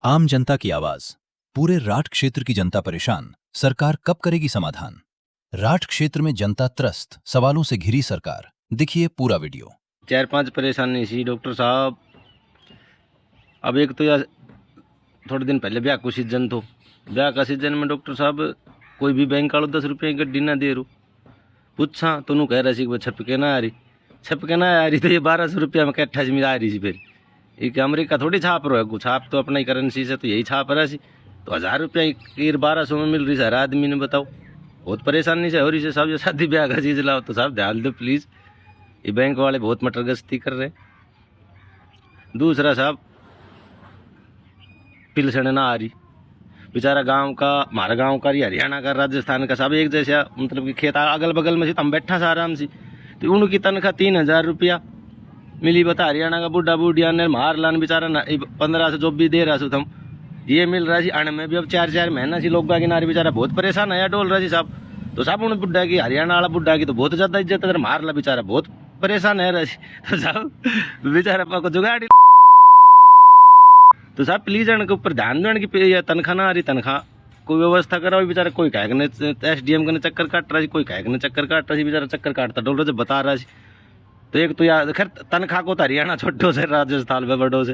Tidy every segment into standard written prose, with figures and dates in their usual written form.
आम जनता की आवाज। पूरे राठ क्षेत्र की जनता परेशान, सरकार कब करेगी समाधान। राठ क्षेत्र में जनता त्रस्त, सवालों से घिरी सरकार। देखिए पूरा वीडियो। 4-5 परेशानी सी डॉक्टर साहब। अब एक तो यार थोड़े दिन पहले ब्याह को सीजन तो ब्याह का सीजन में डॉक्टर साहब कोई भी बैंक वालों 10 रुपये की गड्डी ना दे रू। पूछा तो कह रहा सी कि छपके ना आ रही तो ये 1200 रुपया में कैठा जमी आ रही सी। फिर एक अमेरिका थोड़ी छाप रहा है, छाप तो अपना ही करेंसी से तो यही छाप रहा सी। तो 1000 रुपया 1200 में मिल रही सर आदमी ने, बताओ। बहुत परेशानी से हो रही है साहब। ये शादी ब्याह का चीज लाओ तो साहब ध्यान दो प्लीज़। ये बैंक वाले बहुत मटरगस्ती कर रहे हैं। दूसरा साहब पिलसण ना आ रही, बेचारा गांव का, हमारा गांव का, हरियाणा का, राजस्थान का सब एक जैसा, मतलब कि खेत अगल बगल में से हम बैठा सा आराम से। तो उनकी तनख्वाह 3000 रुपया मिली, बता। हरियाणा का बुढ़ा बुढ़िया ने मार लान बेचारा 15 से जो भी दे रहा सो थम ये मिल रहा सी अण में भी। अब 4-4 महीना सी लोग बाकी नारी बेचारा बहुत परेशान है डोल रहा सी साहब। तो साहब उन बुढ़ा की, हरियाणा वाला बुढ़ा की तो बहुत ज्यादा इज्जत है, मार ला बेचारा बहुत परेशान है रहा सी। तो साहब बेचारा को जुगाड़। तो साहब प्लीज इनके ऊपर ध्यान दो कि तनख्वाह ना आ रही, तनख्वाह कोई व्यवस्था कराओ। बेचारा कोई कहने SDM के चक्कर काट रहा है, कोई कहने चक्कर काट रहा है, बेचारा चक्कर काटता डोल रहा से बता रहा है। तो एक तो यार खैर तनख्वाह को तो हरियाणा छोटो से, राजस्थान में बड़ों से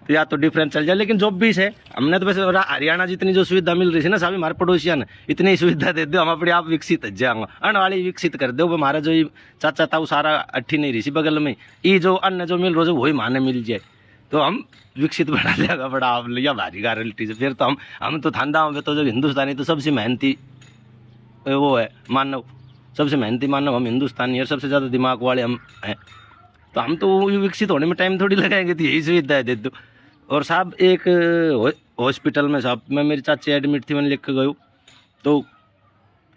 तो या तो डिफरेंस चल जाए, लेकिन जो भी है हमने तो वैसे हरियाणा जितनी जो सुविधा मिल रही है ना साहब हमारे पड़ोसिया ने, इतनी सुविधा दे दो हम अपने आप विकसित हो जाएंगे। अन्न वाली विकसित कर दो। हमारा जो चाचा था वो सारा अट्ठी नहीं रही सी बगल में, ये जो अन्न जो मिल रहा है वही माने मिल जाए तो हम विकसित बना लेगा बड़ा आप या भारी गारंटी से। फिर तो हम तो धंधा में तो जो हिंदुस्तानी तो सबसे मेहनती वो है मानव, सबसे मेहनती मानव हम हिंदुस्तानी है, सबसे ज़्यादा दिमाग वाले हम हैं। तो हम तो विकसित होने में टाइम थोड़ी लगाएंगे, तो यही सुविधा दे दो। और साहब एक हॉस्पिटल में साहब मैं, मेरी चाची एडमिट थी, मैंने लिख के गई तो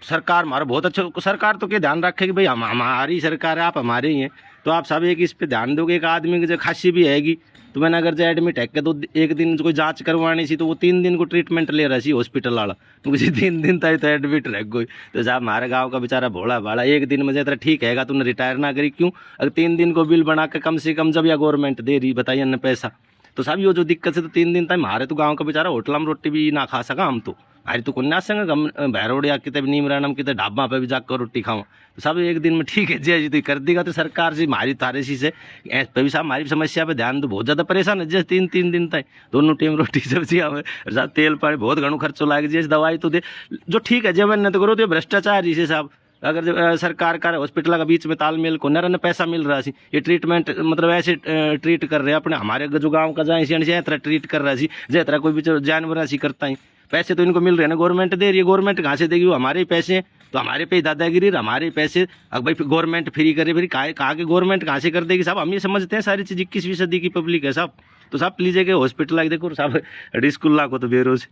सरकार हमारा बहुत अच्छा, सरकार तो क्या ध्यान रखे कि भाई हमारी सरकार है, आप हमारे ही हैं। तो आप सब एक इस पे ध्यान दोगे। एक आदमी की जो खांसी भी हैगी तो मैंने अगर जो एडमिट है के तो एक दिन कोई जांच करवानी सी तो वो 3 दिन को ट्रीटमेंट ले रहा सी हॉस्पिटल वाला, मुझे 3 दिन तक तो एडमिट रह गई। तो साहब हमारे गांव का बेचारा भोला भाड़ा एक दिन में जरा ठीक है तूने रिटायर ना करी क्यों, अगर 3 दिन को बिल बना के कम से कम जब या गवर्नमेंट दे रही बताइए न पैसा। तो साहब ये जो दिक्कत है तो 3 दिन तक हमारे तो गाँव का बेचारा होटल में रोटी भी ना खा सका हम तो। अरे तो कन्या संग हम बहरोड या कितने नीम रहना कितने ढाबा पे भी जाकर रोटी खाऊं तो सब एक दिन में ठीक है जी तो कर देगा। तो सरकार से हमारी तारे सी से भी साहब हमारी समस्या पे ध्यान दो, बहुत ज़्यादा परेशान है जैसे 3-3 दिन तक दोनों टाइम रोटी सब्जी हमें साहब तेल पानी बहुत घणो खर्चो लाग जैसे दवाई तो दे जो ठीक है जब न तो करो तो भ्रष्टाचार ही से साहब। अगर जब सरकार का हॉस्पिटल का बीच में तालमेल को न पैसा मिल रहा सी, ये ट्रीटमेंट मतलब ऐसे ट्रीट कर रहे हैं अपने हमारे जो गाँव का जाए से तरह ट्रीट कर रहा सी जय तरह कोई भी जानवर सी करता ही। पैसे तो इनको मिल रहे हैं ना, गवर्नमेंट दे रही है, गवर्नमेंट कहाँ से देगी, वो हमारे ही पैसे हैं। तो हमारे पे दादागिरी, हमारे पैसे अब भाई गवर्नमेंट फ्री करे, फिर कहा कि गवर्नमेंट कहाँ से कर देगी साहब। हम ये समझते हैं सारी चीज़ 21वीं सदी की पब्लिक है साहब। तो साहब प्लीज है कि हॉस्पिटल आके देखो साहब, स्कूल ला को तो बेरोज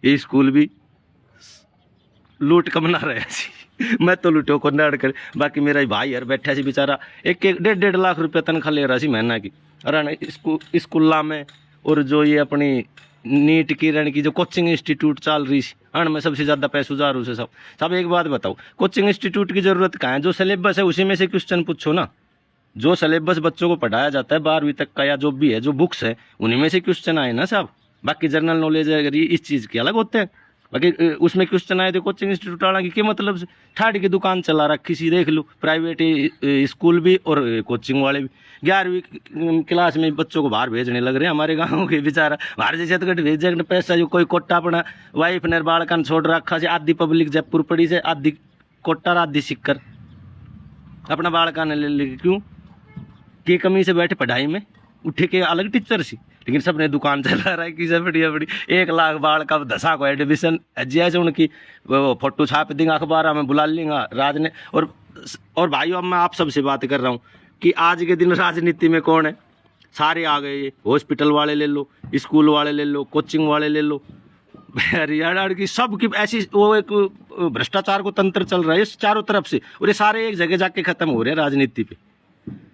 ये स्कूल भी लूट कमना रहे मैं तो लूटो को नड़ कर, बाकी मेरा भाई यार बैठा सी बेचारा 1-1.5 लाख रुपया तनख्वाह ले रहा सी महीना की। अरे स्कूल में और जो ये अपनी नीट किरण की जो कोचिंग इंस्टीट्यूट चल रही है में सबसे ज़्यादा पैसे जा रहे सब। सब एक बात बताओ, कोचिंग इंस्टीट्यूट की ज़रूरत कहाँ है? जो सिलेबस है उसी में से क्वेश्चन पूछो ना। जो सिलेबस बच्चों को पढ़ाया जाता है 12वीं तक का या जो भी है, जो बुक्स है उन्हीं में से क्वेश्चन आए ना साहब। बाकी जनरल नॉलेज अगर इस चीज़ के अलग होते हैं, बाकी उसमें क्वेश्चन आए तो कोचिंग इंस्टीट्यूट वाला की मतलब से ठाड़ की दुकान चला रखी सी, देख लो प्राइवेट स्कूल भी और कोचिंग वाले भी। 11वीं क्लास में बच्चों को बाहर भेजने लग रहे हैं हमारे गाँव के बेचारा। बाहर जैसे तो भेजे पैसा जो कोई कोटा अपना वाइफ ने बालकन छोड़ रखा से, आधी पब्लिक जयपुर पड़ी से, आधी कोटा आधी सिक्कर अपना बालकन ले क्यों की कमी से बैठे पढ़ाई में उठे के अलग टीचर सी, लेकिन सबने दुकान चला रहा है कि सब बढ़िया बड़ी 1 लाख बाल का 10 को एडमिशन जैसे उनकी फोटो छाप देंगे अखबार में बुला लेंगे राज ने। और भाइयों अब मैं आप सबसे बात कर रहा हूँ कि आज के दिन राजनीति में कौन है? सारे आ गए, ये हॉस्पिटल वाले ले लो, स्कूल वाले ले लो, कोचिंग वाले ले लो, हरियाणा की सब की ऐसी वो एक भ्रष्टाचार को तंत्र चल रहा है चारों तरफ से, और ये सारे एक जगह जाके खत्म हो रहे हैं राजनीति पे।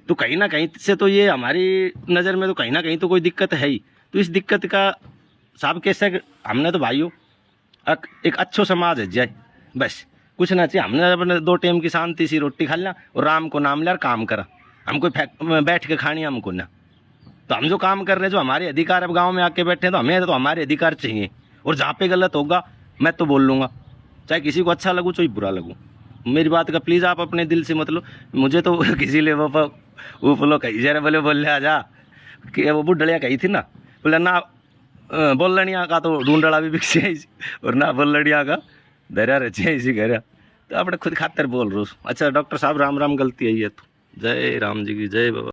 तो कहीं ना कहीं से तो ये हमारी नज़र में तो कहीं ना कहीं तो कोई दिक्कत है ही। तो इस दिक्कत का साहब कैसे हमने तो भाइयों एक अच्छो समाज है जाए, बस कुछ ना चाहिए। हमने अपने 2 टाइम की शांति सी रोटी खा लिया और राम को नाम लिया और काम करा, हमको बैठ के खानी हमको ना। तो हम जो काम कर रहे हैं, जो हमारे अधिकार अब गांव में आके बैठे हैं, तो हमें तो हमारे अधिकार चाहिए। और जहाँ पे गलत होगा मैं तो बोल लूँगा, चाहे किसी को अच्छा लगू चाहे बुरा लगू। मेरी बात का प्लीज़ आप अपने दिल से मत लो। मुझे तो किसी ले वो फलो कही जरा बोले बोल ले आजा कि वो बुढ़लिया कही थी ना, बोले ना बोल लड़िया का तो ढूंढड़ा भी बिकसे और ना बोल लड़िया का धैर्य रचे इसी घर। तो अपने खुद खातर बोल रो। अच्छा डॉक्टर साहब राम राम, गलती है ये तो। जय राम जी की जय बाबा।